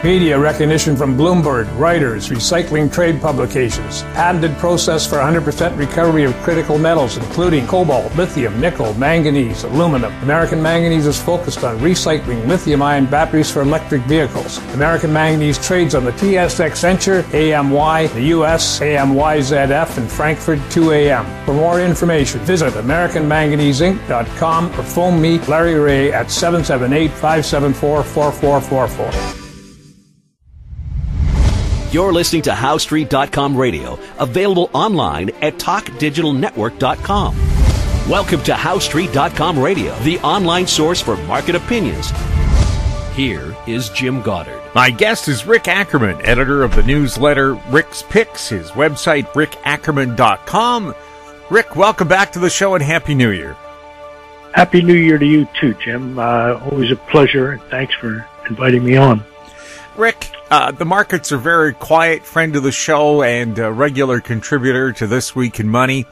Media recognition from Bloomberg, Reuters, recycling trade publications. Patented process for 100% recovery of critical metals, including cobalt, lithium, nickel, manganese, aluminum. American Manganese is focused on recycling lithium-ion batteries for electric vehicles. American Manganese trades on the TSX Venture, AMY, the US, AMYZF, and Frankfurt 2AM. For more information, visit AmericanManganeseInc.com or phone me, Larry Ray, at 778-574-4444. You're listening to HowStreet.com radio, available online at TalkDigitalNetwork.com. Welcome to HowStreet.com radio, the online source for market opinions. Here is Jim Goddard. My guest is Rick Ackerman, editor of the newsletter Rick's Picks, his website rickackerman.com. Rick, welcome back to the show and Happy New Year. Happy New Year to you too, Jim. Always a pleasure, and thanks for inviting me on. Rick, the markets are very quiet. Friend of the show and a regular contributor to This Week in Money,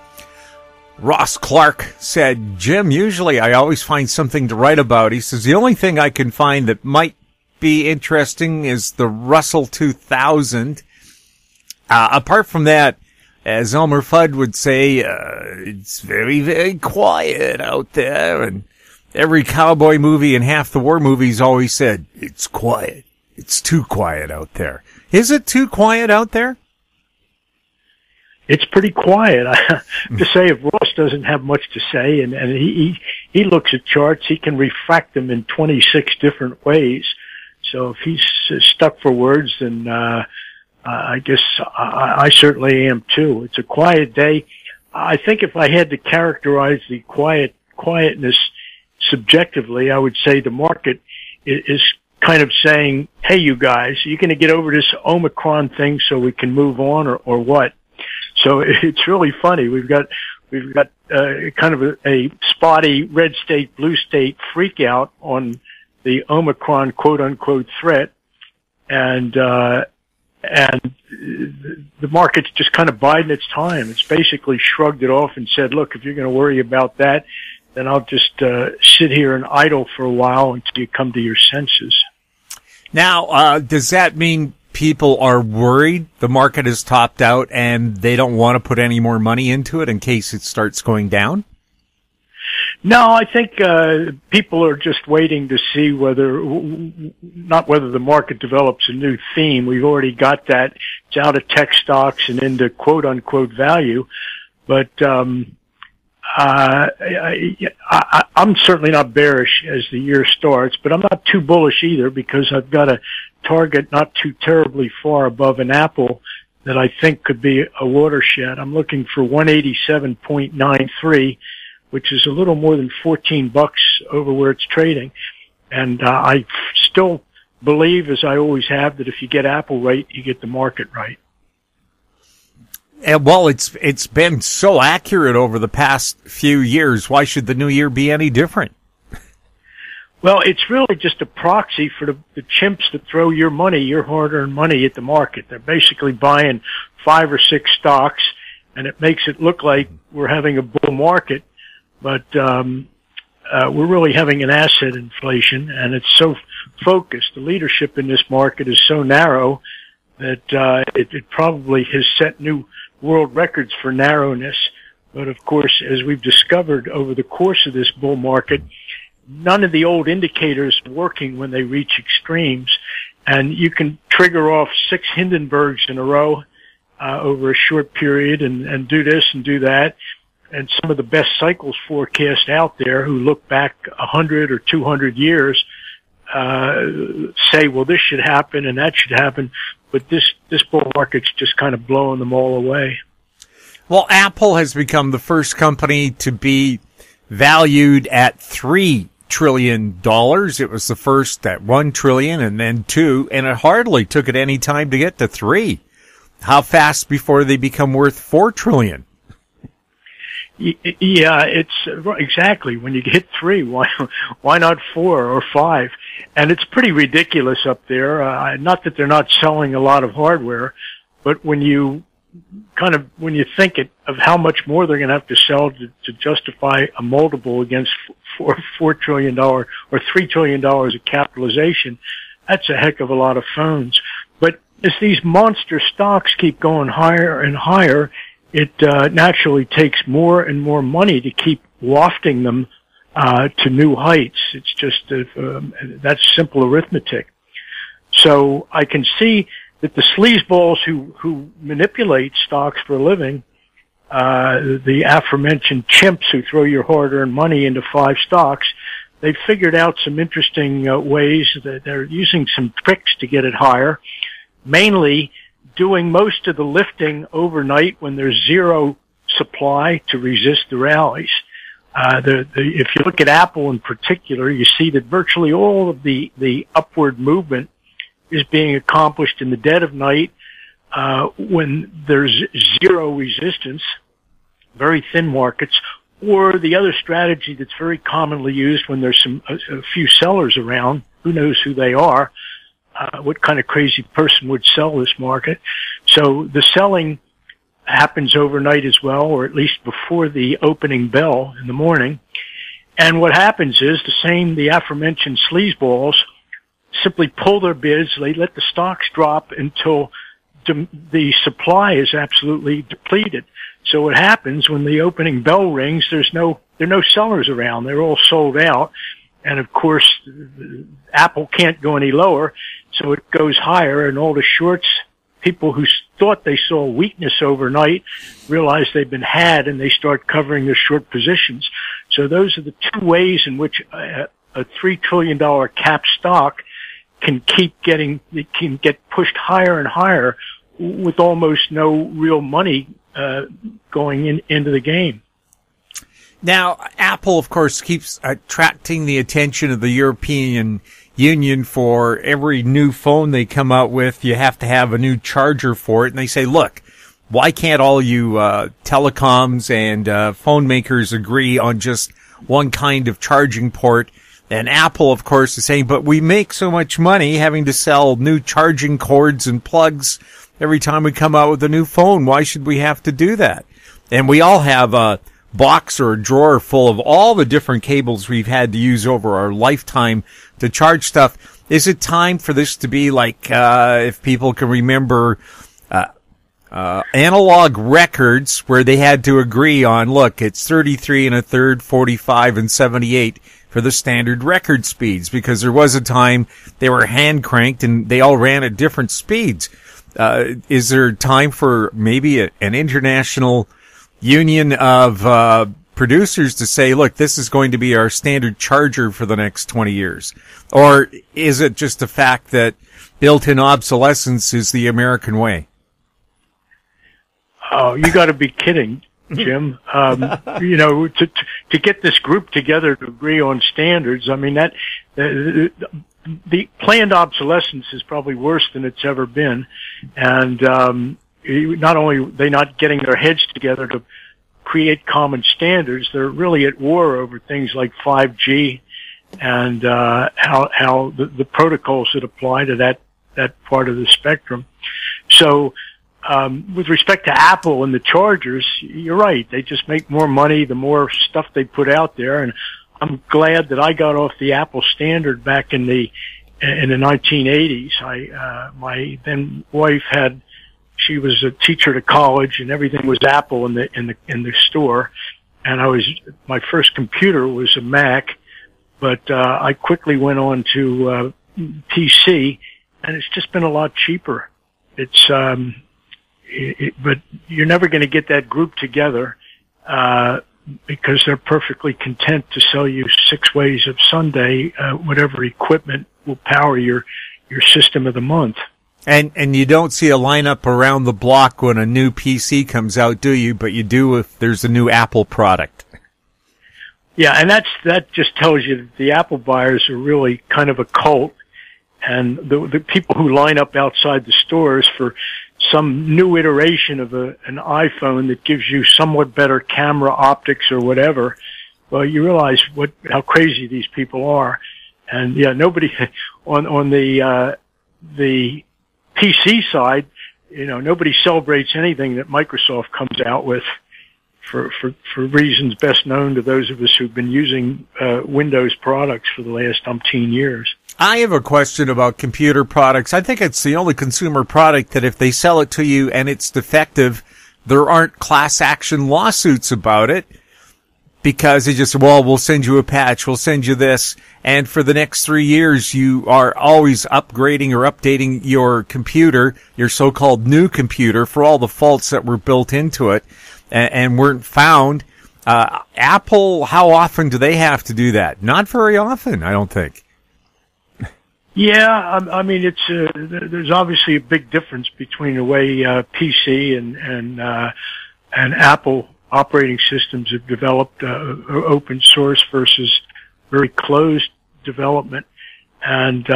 Ross Clark, said, Jim, usually I always find something to write about. He says, the only thing I can find that might be interesting is the Russell 2000. Apart from that, as Elmer Fudd would say, it's very, very quiet out there. And every cowboy movie and half the war movies always said, it's quiet. It's too quiet out there. Is it too quiet out there? It's pretty quiet. I have to say, if Ross doesn't have much to say, and he looks at charts, he can refract them in 26 different ways. So if he's stuck for words, then I guess I certainly am too. It's a quiet day. I think if I had to characterize the quietness subjectively, I would say the market is kind of saying, hey, you guys, are you going to get over this Omicron thing so we can move on, or what? So it's really funny. We've got kind of a spotty red state, blue state freak out on the Omicron quote unquote threat. And the market's just kind of biding its time. It's basically shrugged it off and said, look, if you're going to worry about that, then I'll just sit here and idle for a while until you come to your senses. Now, does that mean people are worried the market has topped out and they don't want to put any more money into it in case it starts going down? No, I think people are just waiting to see not whether the market develops a new theme. We've already got that. It's out of tech stocks and into quote unquote value. But I'm certainly not bearish as the year starts, but I'm not too bullish either because I've got a target not too terribly far above an Apple that I think could be a watershed. I'm looking for 187.93, which is a little more than $14 over where it's trading. And I still believe, as I always have, that if you get Apple right, you get the market right. And well, it's been so accurate over the past few years. Why should the new year be any different? Well, it's really just a proxy for the chimps that throw your money, your hard-earned money, at the market. They're basically buying 5 or 6 stocks, and it makes it look like we're having a bull market, but we're really having an asset inflation, and it's so focused. The leadership in this market is so narrow that it probably has set new world records for narrowness. But of course, as we've discovered over the course of this bull market, none of the old indicators are working when they reach extremes. And you can trigger off 6 Hindenburgs in a row over a short period and do this and do that. And some of the best cycles forecast out there who look back 100 or 200 years say, well, this should happen and that should happen. But this bull market's just kind of blowing them all away. Well, Apple has become the first company to be valued at $3 trillion. It was the first at $1 trillion and then 2, and it hardly took it any time to get to 3. How fast before they become worth $4 trillion? Yeah, it's exactly. When you hit 3, why not 4 or 5? And it's pretty ridiculous up there. Not that they're not selling a lot of hardware, but when you think of how much more they're going to have to sell to justify a multiple against $4 trillion or $3 trillion of capitalization, that's a heck of a lot of phones. But as these monster stocks keep going higher and higher, it naturally takes more and more money to keep wafting them to new heights. It's just that's simple arithmetic. So I can see that the sleazeballs who manipulate stocks for a living, the aforementioned chimps who throw your hard-earned money into 5 stocks, they've figured out some interesting ways that they're using some tricks to get it higher, mainly doing most of the lifting overnight when there's zero supply to resist the rallies. If you look at Apple in particular, you see that virtually all of the upward movement is being accomplished in the dead of night, when there's zero resistance, very thin markets, or the other strategy that's very commonly used when there's a few sellers around. Who knows who they are? What kind of crazy person would sell this market? So the selling happens overnight as well, or at least before the opening bell in the morning. And what happens is the aforementioned sleazeballs simply pull their bids. They let the stocks drop until the supply is absolutely depleted. So what happens when the opening bell rings, there are no sellers around. They're all sold out. And of course, Apple can't go any lower, so it goes higher, and all the shorts, people who thought they saw weakness overnight, realize they've been had, and they start covering their short positions. So those are the two ways in which a $3 trillion cap stock can get pushed higher and higher with almost no real money going into the game. Now, Apple, of course, keeps attracting the attention of the European Union for every new phone they come out with. You have to have a new charger for it. And they say, look, why can't all you telecoms and phone makers agree on just one kind of charging port? And Apple, of course, is saying, but we make so much money having to sell new charging cords and plugs every time we come out with a new phone. Why should we have to do that? And we all have a box or a drawer full of all the different cables we've had to use over our lifetime to charge stuff. Is it time for this to be like, if people can remember, analog records where they had to agree on, look, it's 33 1/3, 45 and 78 for the standard record speeds, because there was a time they were hand cranked and they all ran at different speeds. Is there time for maybe an international union of producers to say, look, this is going to be our standard charger for the next 20 years? Or is it just the fact that built-in obsolescence is the American way? Oh, you got to be kidding, Jim. To get this group together to agree on standards, I mean, that the planned obsolescence is probably worse than it's ever been. And not only are they not getting their heads together to create common standards, they're really at war over things like 5G and how the protocols that apply to that part of the spectrum. So with respect to Apple and the chargers, you're right. They just make more money the more stuff they put out there. And I'm glad that I got off the Apple standard back in the 1980s. My then wife she was a teacher at a college, and everything was Apple in the store. And my first computer was a Mac, but I quickly went on to PC, and it's just been a lot cheaper. It's but you're never going to get that group together because they're perfectly content to sell you 6 ways of Sunday, whatever equipment will power your system of the month. And you don't see a lineup around the block when a new PC comes out, do you? But you do if there's a new Apple product. Yeah, and that just tells you that the Apple buyers are really kind of a cult, and the people who line up outside the stores for some new iteration of an iPhone that gives you somewhat better camera optics or whatever, well, you realize how crazy these people are. And yeah, nobody on the PC side, nobody celebrates anything that Microsoft comes out with. for reasons best known to those of us who've been using Windows products for the last umpteen years. I have a question about computer products. I think it's the only consumer product that if they sell it to you and it's defective, there aren't class action lawsuits about it, because they just, well, we'll send you a patch, we'll send you this, and for the next 3 years you are always upgrading or updating your computer, your so-called new computer, for all the faults that were built into it and weren't found. Apple, how often do they have to do that? Not very often, I don't think. Yeah, I mean, it's there's obviously a big difference between the way PC and Apple operating systems have developed, open source versus very closed development, and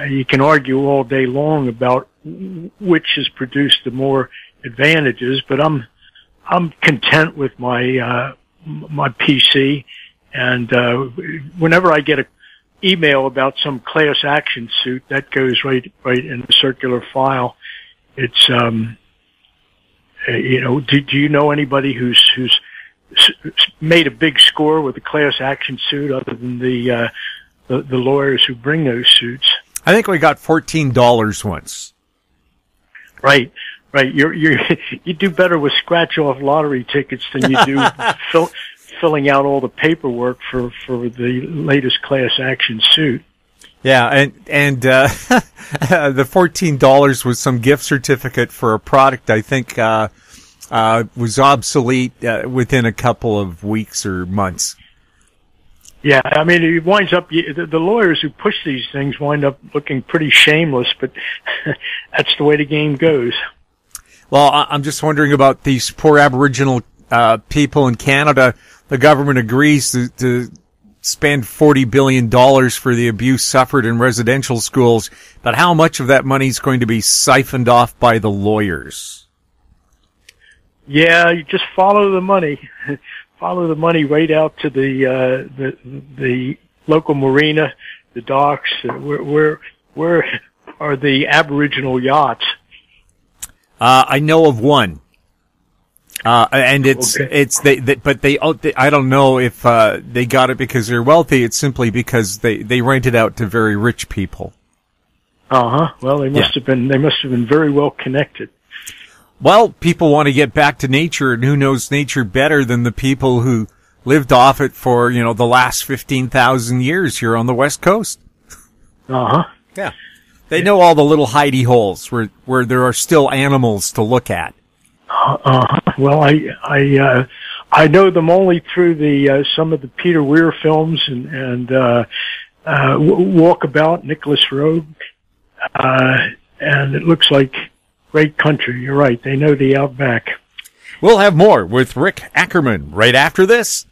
you can argue all day long about which has produced the more advantages. But I'm content with my my PC, and whenever I get a email about some class action suit, that goes right in the circular file. It's you know, do you know anybody who's made a big score with a class action suit other than the lawyers who bring those suits? I think we got $14 once. Right. You do better with scratch off lottery tickets than you do filling out all the paperwork for the latest class action suit. Yeah, and the $14 was some gift certificate for a product I think was obsolete within a couple of weeks or months. Yeah, I mean, it winds up, the lawyers who push these things wind up looking pretty shameless, but that's the way the game goes. Well, I'm just wondering about these poor Aboriginal people in Canada. The government agrees to spend $40 billion for the abuse suffered in residential schools, but how much of that money is going to be siphoned off by the lawyers? Yeah, you just follow the money. Follow the money right out to the local marina, the docks. Where are the Aboriginal yachts? I know of one. And I don't know if they got it because they're wealthy. It's simply because they rent it out to very rich people. Well, they must have been very well connected. Well, people want to get back to nature, and who knows nature better than the people who lived off it for, the last 15,000 years here on the West Coast. Yeah. They know all the little hidey holes where there are still animals to look at. Well, I know them only through some of the Peter Weir films and Walkabout, Nicholas Roeg, and it looks like great country. You're right. They know the outback. We'll have more with Rick Ackerman right after this.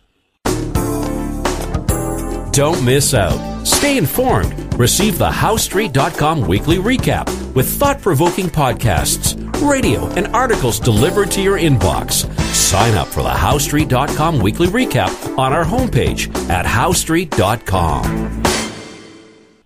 Don't miss out. Stay informed. Receive the HowStreet.com weekly recap with thought-provoking podcasts, radio, and articles delivered to your inbox. Sign up for the HowStreet.com weekly recap on our homepage at HowStreet.com.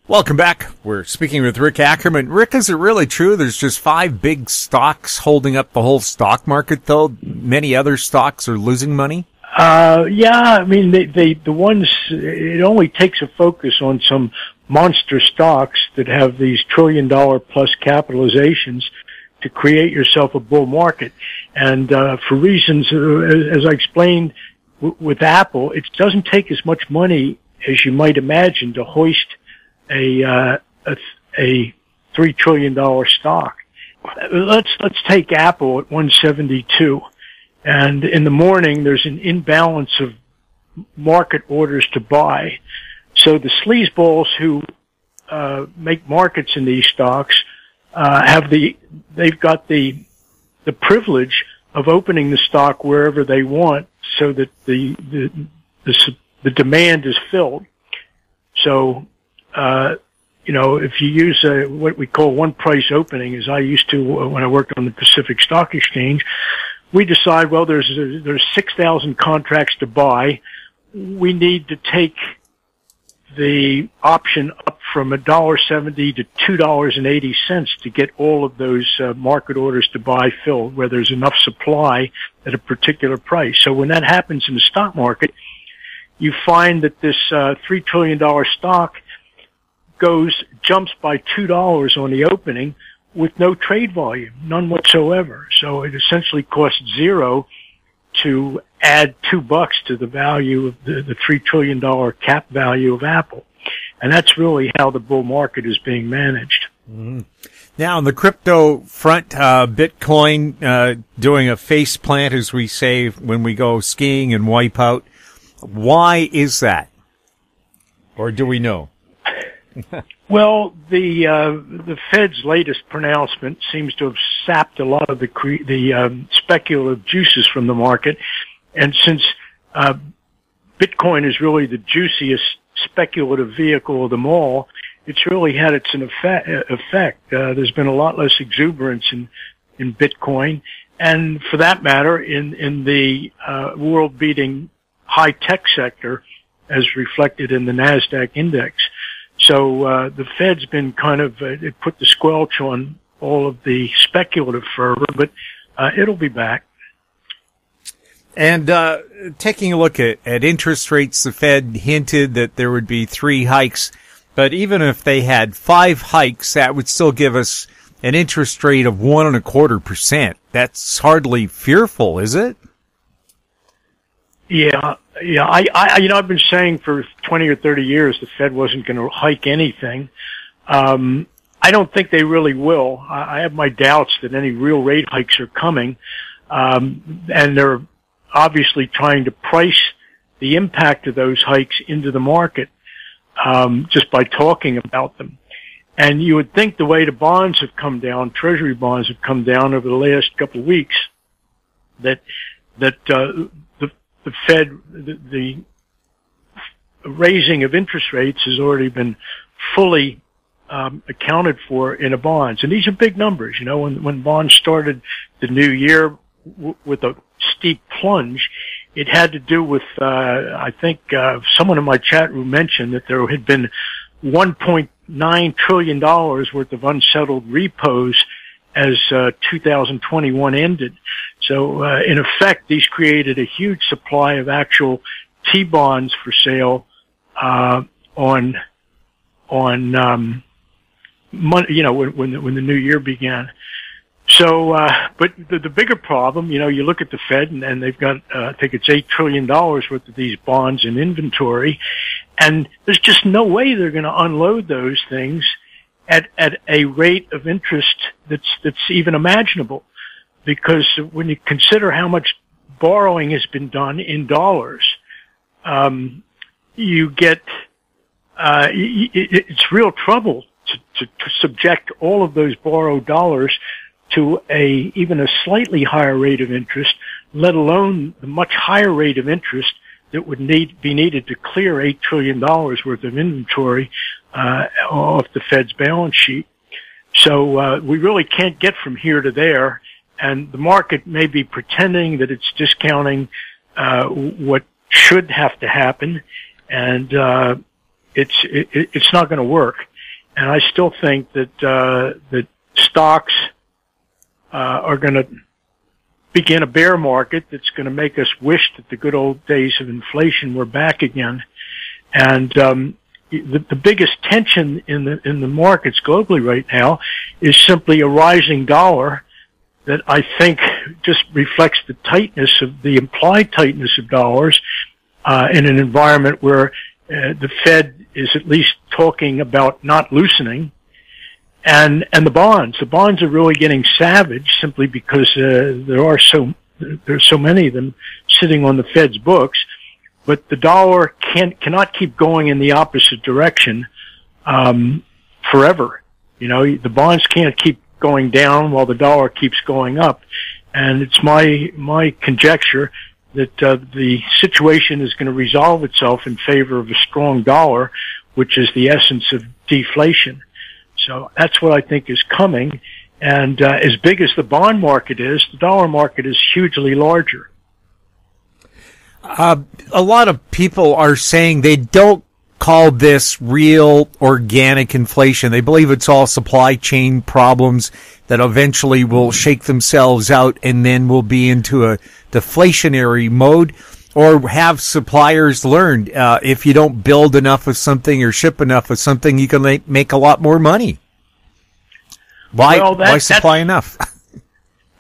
Welcome back. We're speaking with Rick Ackerman. Rick, is it really true there's just 5 big stocks holding up the whole stock market, though many other stocks are losing money? Yeah, I mean, the ones, it only takes a focus on some monster stocks that have these $1 trillion plus capitalizations to create yourself a bull market. And, for reasons, as I explained with Apple, it doesn't take as much money as you might imagine to hoist a $3 trillion stock. Let's take Apple at 172. And in the morning, there's an imbalance of market orders to buy. So the sleazeballs who make markets in these stocks they've got the privilege of opening the stock wherever they want, so that the demand is filled. So if you use what we call one price opening, as I used to when I worked on the Pacific Stock Exchange, we decide, well, there's 6,000 contracts to buy. We need to take the option up from $1.70 to $2.80 to get all of those market orders to buy filled, where there's enough supply at a particular price. So when that happens in the stock market, you find that this $3 trillion stock jumps by $2 on the opening with no trade volume, none whatsoever. So it essentially costs zero to add $2 to the value of the $3 trillion cap value of Apple. And that's really how the bull market is being managed. Mm-hmm. Now, on the crypto front, Bitcoin doing a face plant, as we say, when we go skiing and wipe out. Why is that? Or do we know? Well, the Fed's latest pronouncement seems to have sapped a lot of the speculative juices from the market. And since Bitcoin is really the juiciest speculative vehicle of them all, it's really had its effect. There's been a lot less exuberance in Bitcoin, and for that matter, in the world-beating high-tech sector, as reflected in the NASDAQ index. So the Fed's been kind of it put the squelch on all of the speculative fervor, but it'll be back. And taking a look at interest rates, the Fed hinted that there would be 3 hikes. But even if they had 5 hikes, that would still give us an interest rate of 1.25%. That's hardly fearful, is it? Yeah. I've been saying for 20 or 30 years the Fed wasn't going to hike anything. I don't think they really will. I have my doubts that any real rate hikes are coming. And they're obviously trying to price the impact of those hikes into the market, just by talking about them. And you would think the way the bonds have come down, Treasury bonds have come down over the last couple of weeks, that the Fed, the raising of interest rates has already been fully accounted for in the bonds. And these are big numbers. You know, when bonds started the new year with a steep plunge, it had to do with, I think, someone in my chat room mentioned that there had been $1.9 trillion worth of unsettled repos as 2021 ended. So, in effect, these created a huge supply of actual T-bonds for sale, on money, you know, when the new year began. So, but the bigger problem, you know, you look at the Fed and they've got, I think it's $8 trillion worth of these bonds in inventory, and there's just no way they're going to unload those things at a rate of interest that's even imaginable. Because when you consider how much borrowing has been done in dollars, you get, it's real trouble to subject all of those borrowed dollars to even a slightly higher rate of interest, let alone the much higher rate of interest that would be needed to clear $8 trillion worth of inventory off the Fed's balance sheet. So we really can't get from here to there, and the market may be pretending that it's discounting what should have to happen, and it's not going to work. And I still think that stocks are going to begin a bear market that's going to make us wish that the good old days of inflation were back again. And the biggest tension in the markets globally right now is simply a rising dollar that I think just reflects the tightness of the implied tightness of dollars in an environment where the Fed is at least talking about not loosening. And the bonds are really getting savage simply because there's so many of them sitting on the Fed's books. But the dollar cannot keep going in the opposite direction forever. You know, the bonds can't keep going down while the dollar keeps going up. And it's my conjecture that the situation is going to resolve itself in favor of a strong dollar, which is the essence of deflation. So that's what I think is coming. And as big as the bond market is, the dollar market is hugely larger. A lot of people are saying they don't call this real organic inflation. They believe it's all supply chain problems that eventually will shake themselves out and then we'll be into a deflationary mode. Or have suppliers learned if you don't build enough of something or ship enough of something, you can make a lot more money? Why supply enough?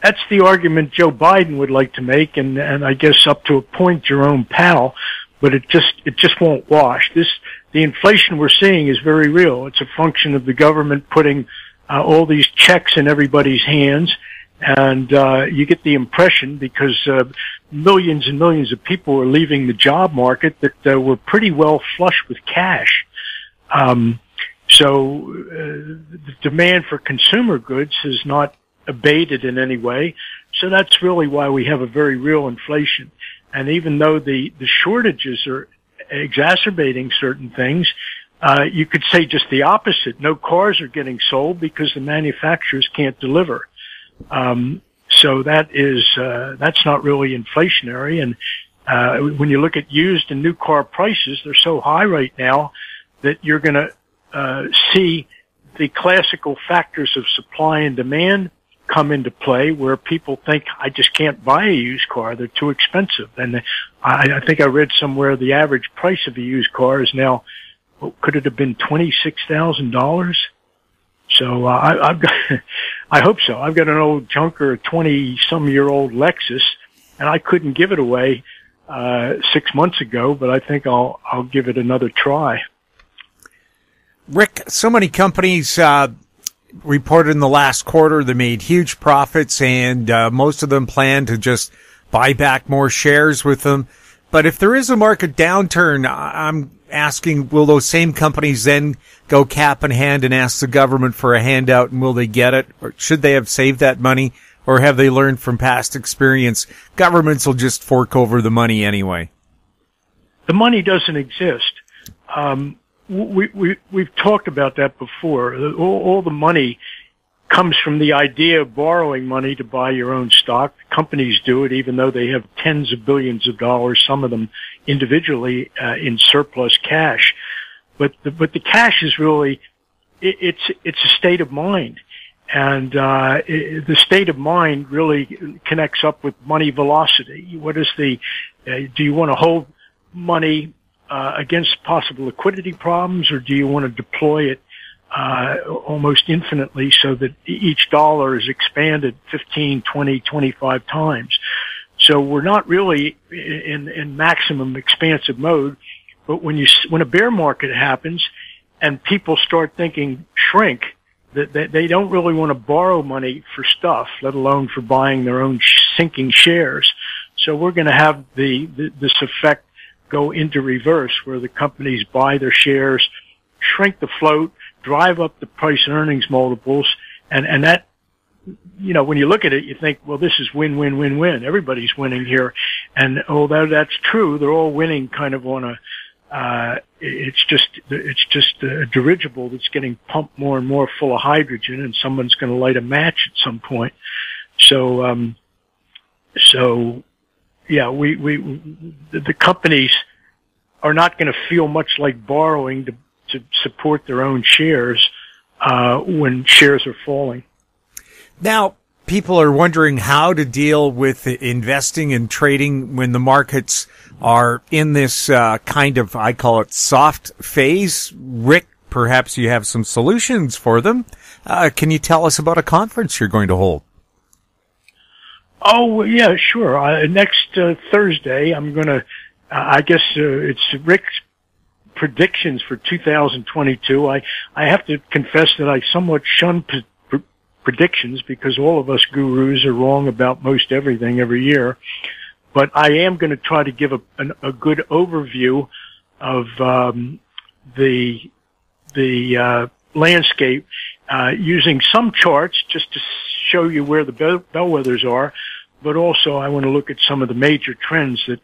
That's the argument Joe Biden would like to make, and I guess up to a point, Jerome Powell, but it just won't wash. The inflation we're seeing is very real. It's a function of the government putting all these checks in everybody's hands, and you get the impression, because millions and millions of people are leaving the job market, that we're pretty well flush with cash. So the demand for consumer goods has not abated in any way. So that's really why we have a very real inflation. And even though the shortages are exacerbating certain things, you could say just the opposite. No cars are getting sold because the manufacturers can't deliver. So that's not really inflationary. And when you look at used and new car prices, they're so high right now that you're going to see the classical factors of supply and demand come into play, where people think, I just can't buy a used car. They're too expensive. And I think I read somewhere the average price of a used car is now, could it have been $26,000? So I've got, I hope so. I've got an old junker, a 20-some-year-old Lexus, and I couldn't give it away 6 months ago, but I think I'll give it another try. Rick, so many companies reported in the last quarter they made huge profits, and most of them plan to just buy back more shares with them. But if there is a market downturn, I'm asking, will those same companies then go cap in hand and ask the government for a handout, and will they get it? Or should they have saved that money? Or have they learned from past experience, governments will just fork over the money anyway? The money doesn't exist. We've talked about that before. All the money comes from the idea of borrowing money to buy your own stock. Companies do it, even though they have tens of billions of dollars, some of them individually, in surplus cash. But the cash is really, it's a state of mind. And, the state of mind really connects up with money velocity. What is do you want to hold money against possible liquidity problems, or do you want to deploy it almost infinitely so that each dollar is expanded 15, 20, 25 times? So we're not really in maximum expansive mode, but when a bear market happens and people start thinking shrink, that they don't really want to borrow money for stuff, let alone for buying their own sinking shares. So we're going to have this effect go into reverse, where the companies buy their shares, shrink the float, drive up the price earnings multiples, and that, when you look at it, you think, well, this is win, win, win, win. Everybody's winning here. And although that's true, they're all winning kind of on it's just a dirigible that's getting pumped more and more full of hydrogen, and someone's going to light a match at some point. So yeah, the companies are not going to feel much like borrowing to support their own shares when shares are falling. Now, people are wondering how to deal with investing and trading when the markets are in this kind of, I call it, soft phase. Rick, perhaps you have some solutions for them. Can you tell us about a conference you're going to hold? Oh, yeah, sure. Next Thursday, I'm going to, I guess it's Rick's predictions for 2022. I have to confess that I somewhat shun predictions, because all of us gurus are wrong about most everything every year. But I am going to try to give a good overview of the landscape using some charts just to show you where the bellwethers are, but also I want to look at some of the major trends that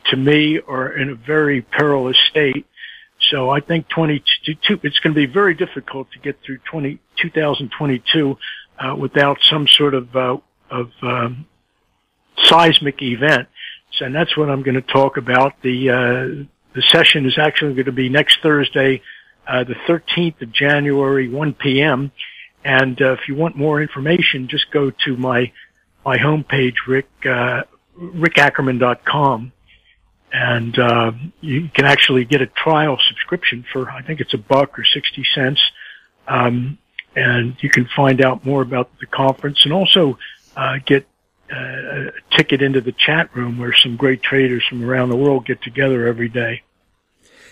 to me are in a very perilous state. So I think it's going to be very difficult to get through 2022 without some sort of seismic event. So, and that's what I'm going to talk about, the The session is actually going to be next Thursday, the 13th of January, 1 p.m. And if you want more information, just go to my homepage, rickackerman.com. And you can actually get a trial subscription for, I think it's $1 or 60 cents. And you can find out more about the conference and also get a ticket into the chat room where some great traders from around the world get together every day.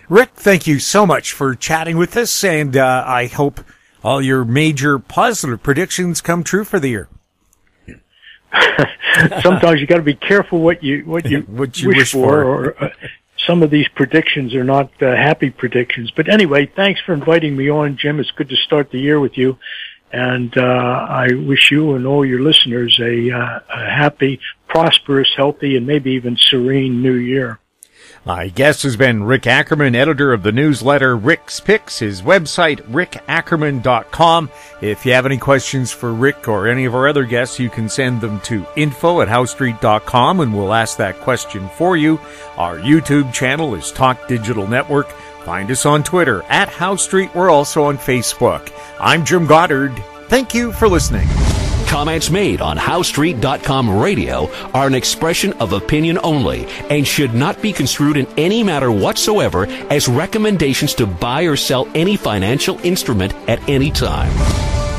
Rick, thank you so much for chatting with us, and I hope all your major positive predictions come true for the year. Sometimes you got to be careful what you wish for. Or some of these predictions are not happy predictions. But anyway, thanks for inviting me on, Jim. It's good to start the year with you. And I wish you and all your listeners a happy, prosperous, healthy, and maybe even serene new year. My guest has been Rick Ackerman, editor of the newsletter Rick's Picks, his website, rickackerman.com. If you have any questions for Rick or any of our other guests, you can send them to info@howstreet.com, and we'll ask that question for you. Our YouTube channel is Talk Digital Network. Find us on Twitter @HowStreet. We're also on Facebook. I'm Jim Goddard. Thank you for listening. Comments made on HowStreet.com radio are an expression of opinion only and should not be construed in any matter whatsoever as recommendations to buy or sell any financial instrument at any time.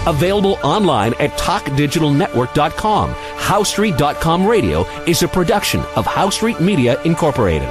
Available online at TalkDigitalNetwork.com. HowStreet.com radio is a production of HowStreet Media Incorporated.